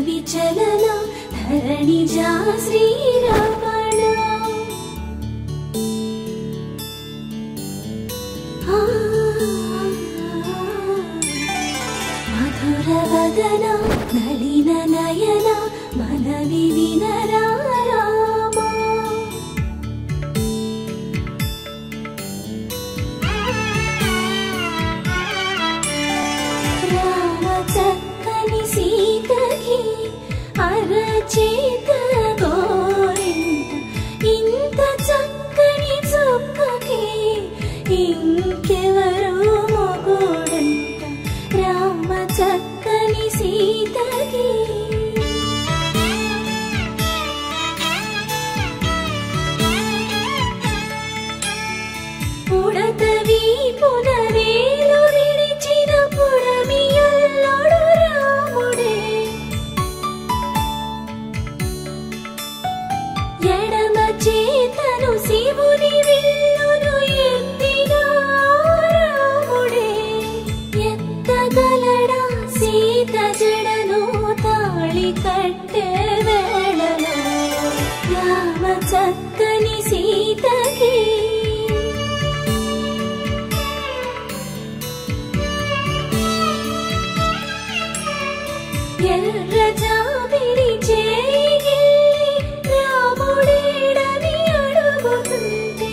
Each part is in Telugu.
विचलन धरणिजा श्रीरमण मधुर वदन नलिन नयन मनवि विनरा అరచేత గోరింట ఇంత చక్కని చుక్కకి ఇంకెవరో మొగుడంట రామ చక్కని సీతకి పుడత వీపున వేలు విడిచిన పుడమియల్లోడు రాముడే చేతను శివుని విల్లును ఎత్తినా రాముడే ఎత్తగలడా సీత జడను తాళి కట్టే వేళలో రామ చక్కని సీతకి ఎర్ర జాబిలి చేయి రాముడేడని అడుగుతుంటే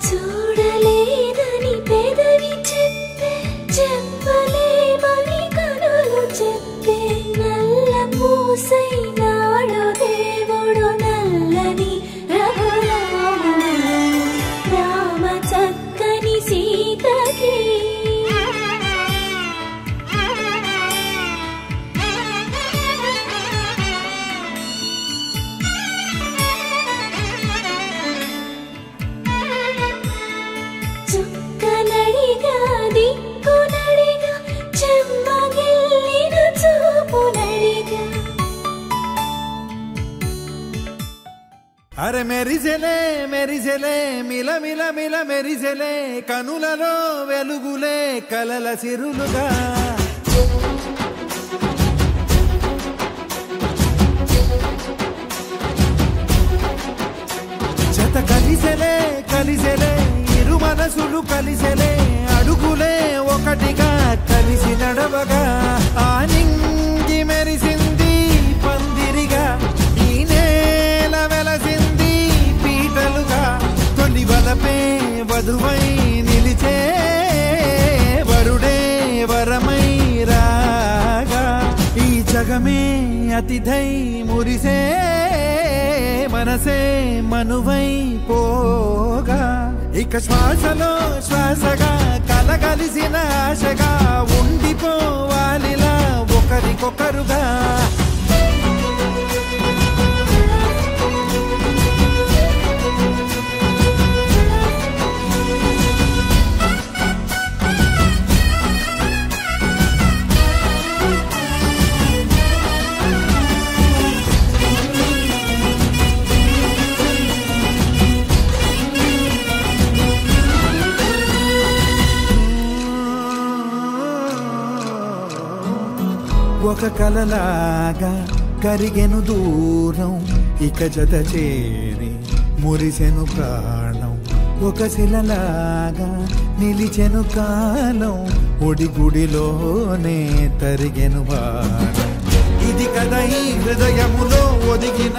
చూడలేదని పెదవి చెప్పే చెప్పలేమని కనులు చెప్పే నల్ల పూసైనాడు దేవుడు నల్లని రఘురాముడు రామ చక్కని సీతకి చుక్కనడిగా దిక్కునడిగా చెమ్మగిల్లిన చూపునడిగా అరే మెరిసెలే మెరిసెలే మిల మిల మిల మెరిసెలే కనులలో వెలుగులే కలల సిరులుగా జత కలిసెలే కలిసెలే ఇరు మనసులు కలిసెలే అడుగులే ఒకటిగా కలిసి నడవగా ఆనింగి మెరిసింది పందిరిగా ఈ నేల వెలసింది పీటలుగా తొలి వలపే వధువై నిలిచే వరుడే వరమై రాగా ఈ జగమే అతిథై మురిసే మనసే మనువై పోగా ఇక శ్వాసలో శ్వాసగా కలగలిసిన ఆశగా ఉండిపోవాలిలా ఒకరికొకరుగా ఒక కలలాగా కరిగెను దూరం ఇక జత చేరి మురిసెను ప్రాణం ఒక శిలలాగా నిలిచెను కాలం ఒడిగుడిలోనే తరిగెను భారం ఇది కదా ఈ హృదయములో ఒదిగిన